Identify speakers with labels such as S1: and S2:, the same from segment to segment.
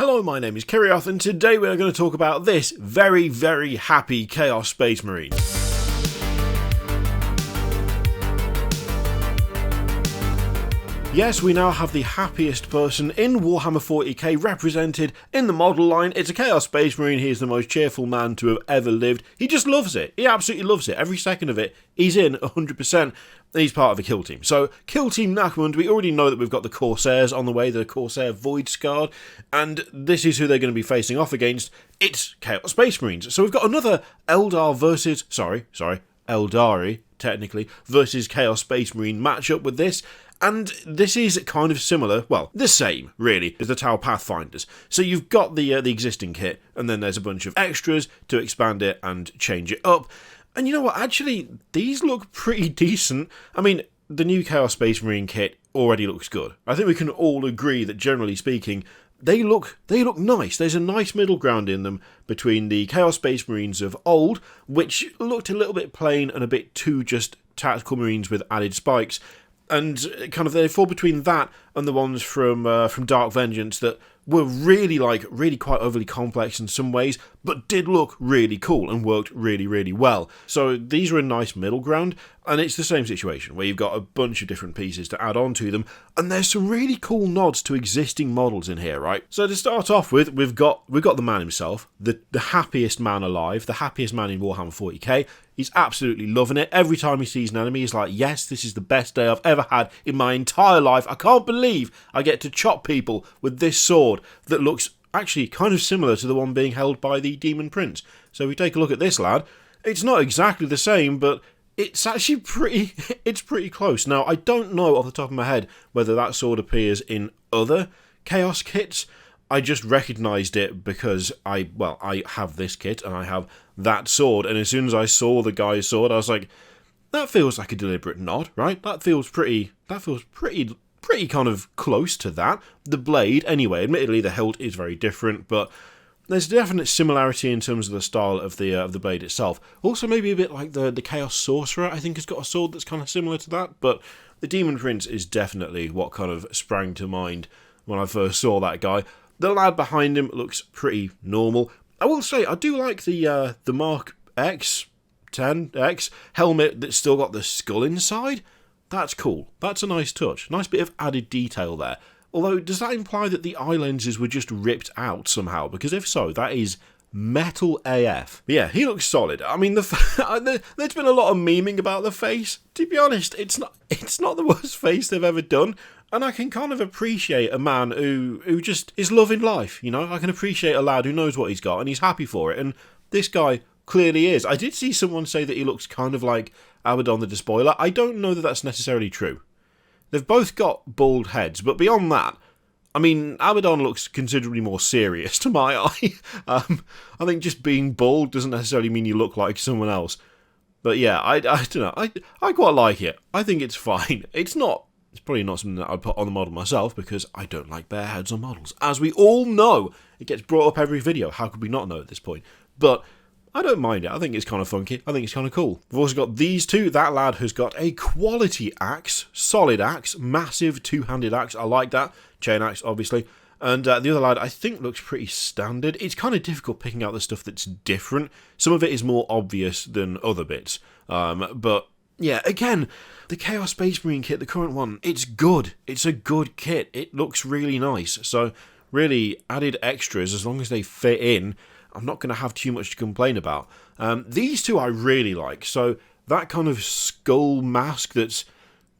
S1: Hello, my name is Kirioth, and today we are going to talk about this very, very happy Chaos Space Marine. Yes, we now have the happiest person in Warhammer 40k represented in the model line. It's a Chaos Space Marine. He is the most cheerful man to have ever lived. He just loves it. He absolutely loves it. Every second of it, he's in 100%. And he's part of a kill team. So, Kill Team Nachmund, we already know that we've got the Corsairs on the way, the Corsair Void Scarred, and this is who they're going to be facing off against. It's Chaos Space Marines. So we've got another Eldari, technically, versus Chaos Space Marine matchup with this. And this is kind of similar, well, the same, really, as the Tau Pathfinders. So you've got the existing kit, and then there's a bunch of extras to expand it and change it up. And you know what, actually, these look pretty decent. I mean, the new Chaos Space Marine kit already looks good. I think we can all agree that, generally speaking, they look nice. There's a nice middle ground in them between the Chaos Space Marines of old, which looked a little bit plain and a bit too just tactical Marines with added spikes, and kind of they fall between that and the ones from Dark Vengeance that were really quite overly complex in some ways, but did look really cool and worked really, really well. So these are a nice middle ground, and it's the same situation where you've got a bunch of different pieces to add on to them, and there's some really cool nods to existing models in here, right? So to start off with, we've got the man himself, the happiest man alive, the happiest man in Warhammer 40k. He's absolutely loving it. Every time he sees an enemy, he's like, yes, this is the best day I've ever had in my entire life. I can't believe I get to chop people with this sword that looks actually kind of similar to the one being held by the Demon Prince. So if we take a look at this lad, it's not exactly the same, but it's actually pretty close. Now, I don't know off the top of my head whether that sword appears in other Chaos kits. I just recognised it because I have this kit and I have that sword, and as soon as I saw the guy's sword, I was like, that feels like a deliberate nod, right? That feels pretty kind of close to that. The blade, anyway, admittedly the hilt is very different, but there's a definite similarity in terms of the style of the blade itself. Also, maybe a bit like the Chaos Sorcerer, I think, has got a sword that's kind of similar to that, but the Demon Prince is definitely what kind of sprang to mind when I first saw that guy. The lad behind him looks pretty normal. I will say, I do like the Mark X, 10X helmet that's still got the skull inside. That's cool. That's a nice touch. Nice bit of added detail there. Although, does that imply that the eye lenses were just ripped out somehow? Because if so, that is metal AF. But yeah, he looks solid. I mean, there's been a lot of memeing about the face. To be honest, it's not the worst face they've ever done. And I can kind of appreciate a man who just is loving life, you know? I can appreciate a lad who knows what he's got and he's happy for it. And this guy clearly is. I did see someone say that he looks kind of like Abaddon the Despoiler. I don't know that that's necessarily true. They've both got bald heads, but beyond that, I mean, Abaddon looks considerably more serious to my eye. I think just being bald doesn't necessarily mean you look like someone else. But yeah, I don't know. I quite like it. I think it's fine. It's probably not something that I'd put on the model myself because I don't like bare heads on models. As we all know, it gets brought up every video. How could we not know at this point? But I don't mind it. I think it's kind of funky. I think it's kind of cool. We've also got these two. That lad has got a quality axe, solid axe, massive two-handed axe. I like that. Chain axe, obviously. And the other lad, I think, looks pretty standard. It's kind of difficult picking out the stuff that's different. Some of it is more obvious than other bits. But yeah, again, the Chaos Space Marine kit, the current one, it's good. It's a good kit. It looks really nice. So, really, added extras, as long as they fit in, I'm not going to have too much to complain about. These two I really like. So, that kind of skull mask that's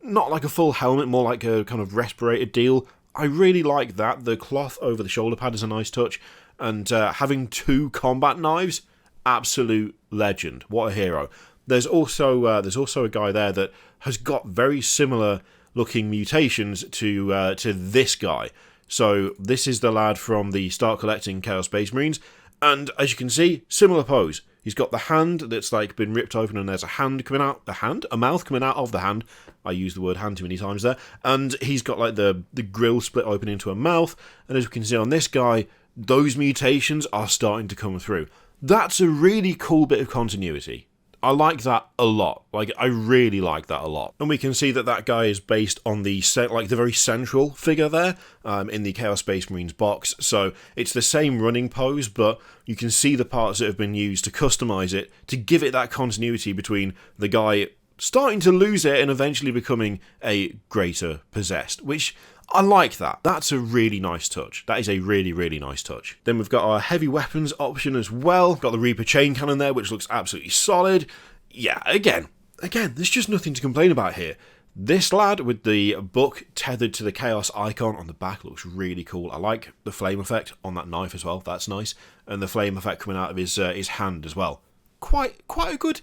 S1: not like a full helmet, more like a kind of respirator deal, I really like that. The cloth over the shoulder pad is a nice touch. And having two combat knives, absolute legend. What a hero. There's also a guy there that has got very similar looking mutations to this guy. So this is the lad from the Start Collecting Chaos Space Marines, and as you can see, similar pose. He's got the hand that's like been ripped open, and there's a hand coming out. A mouth coming out of the hand. I used the word hand too many times there. And he's got like the grill split open into a mouth. And as you can see on this guy, those mutations are starting to come through. That's a really cool bit of continuity. I like that a lot. Like, I really like that a lot. And we can see that that guy is based on the very central figure there in the Chaos Space Marines box. So it's the same running pose, but you can see the parts that have been used to customize it to give it that continuity between the guy starting to lose it and eventually becoming a greater possessed, which I like that. That's a really nice touch. That is a really, really nice touch. Then we've got our heavy weapons option as well. Got the Reaper chain cannon there, which looks absolutely solid. Yeah, again, there's just nothing to complain about here. This lad with the book tethered to the Chaos icon on the back looks really cool. I like the flame effect on that knife as well. That's nice. And the flame effect coming out of his hand as well. Quite a good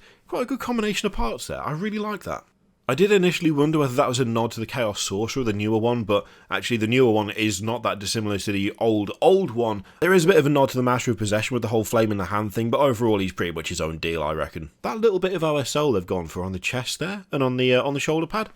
S1: combination of parts there. I really like that. I did initially wonder whether that was a nod to the Chaos Sorcerer, the newer one, but actually the newer one is not that dissimilar to the old one. There is a bit of a nod to the Master of Possession with the whole flame in the hand thing, but overall he's pretty much his own deal, I reckon. That little bit of OSL they've gone for on the chest there, and on the shoulder pad,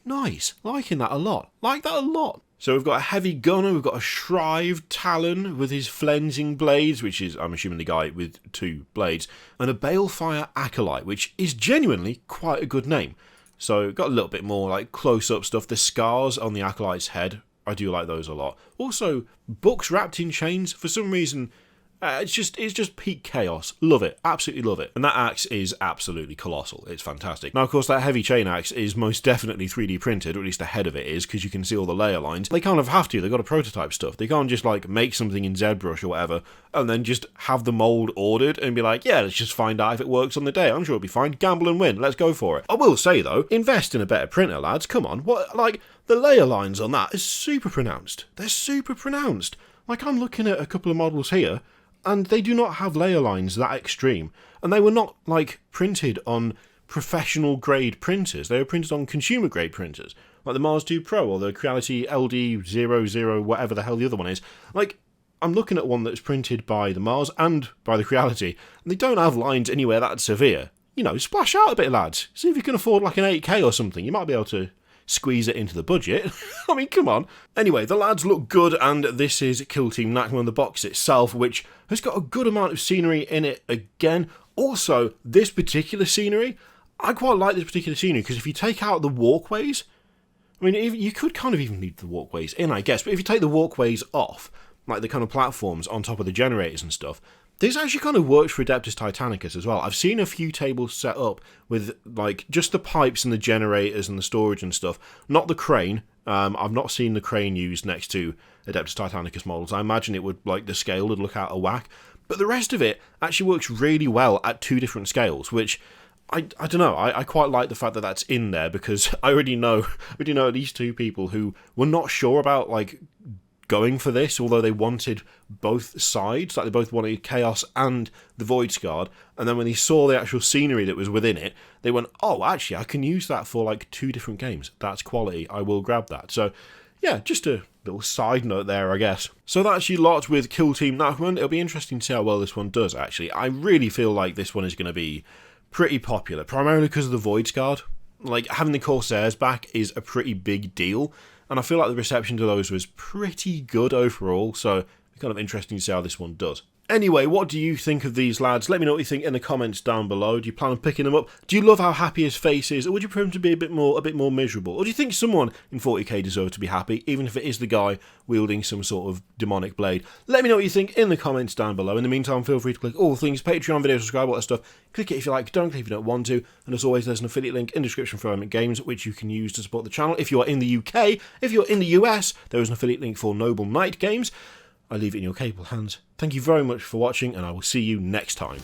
S1: nice. Liking that a lot. Like that a lot. So we've got a heavy gunner, we've got a Shrived Talon with his flensing blades, which is, I'm assuming, the guy with 2 blades, and a Balefire Acolyte, which is genuinely quite a good name. So got a little bit more like close-up stuff. The scars on the Acolyte's head, I do like those a lot. Also, books wrapped in chains. For some reason, it's just peak chaos. Love it. Absolutely love it. And that axe is absolutely colossal. It's fantastic. Now, of course, that heavy chain axe is most definitely 3D printed, or at least the head of it is, because you can see all the layer lines. They kind of have to. They've got to prototype stuff. They can't just like make something in ZBrush or whatever, and then just have the mold ordered and be like, yeah, let's just find out if it works on the day. I'm sure it'll be fine. Gamble and win. Let's go for it. I will say, though, invest in a better printer, lads. Come on. What, like, the layer lines on that is super pronounced. They're super pronounced. Like, I'm looking at a couple of models here, and they do not have layer lines that extreme. And they were not, like, printed on professional grade printers. They were printed on consumer grade printers. Like the Mars 2 Pro or the Creality LD00, whatever the hell the other one is. Like, I'm looking at one that's printed by the Mars and by the Creality, and they don't have lines anywhere that severe. You know, splash out a bit, lads. See if you can afford like an 8K or something. You might be able to squeeze it into the budget. I mean, come on. Anyway, the lads look good, and this is Kill Team Nachman, the box itself, which has got a good amount of scenery in it again. Also, this particular scenery, I quite like this particular scenery, because if you take out the walkways, I mean, you could kind of even leave the walkways in, I guess, but if you take the walkways off, like the kind of platforms on top of the generators and stuff, this actually kind of works for Adeptus Titanicus as well. I've seen a few tables set up with, like, just the pipes and the generators and the storage and stuff, not the crane. I've not seen the crane used next to Adeptus Titanicus models. I imagine it would, like, the scale would look out of whack. But the rest of it actually works really well at 2 different scales, which I don't know. I quite like the fact that that's in there, because I already know at least 2 people who were not sure about, like, going for this, although they wanted both sides. Like, they both wanted Chaos and the Void Scarred, and then when they saw the actual scenery that was within it, they went, oh, actually, I can use that for, like, 2 different games. That's quality. I will grab that. So, yeah, just a little side note there, I guess. So that's your lot with Kill Team Nachman. It'll be interesting to see how well this one does, actually. I really feel like this one is going to be pretty popular, primarily because of the Void Scarred. Like, having the Corsairs back is a pretty big deal, and I feel like the reception to those was pretty good overall, so it's kind of interesting to see how this one does. Anyway, what do you think of these lads? Let me know what you think in the comments down below. Do you plan on picking them up? Do you love how happy his face is, or would you prefer him to be a bit more miserable? Or do you think someone in 40k deserves to be happy, even if it is the guy wielding some sort of demonic blade? Let me know what you think in the comments down below. In the meantime, feel free to click all things Patreon, video, subscribe, all that stuff. Click it if you like, don't click if you don't want to. And as always, there's an affiliate link in the description for Element Games, which you can use to support the channel. If you're in the UK, if you're in the US, there is an affiliate link for Noble Knight Games. I leave it in your capable hands. Thank you very much for watching, and I will see you next time.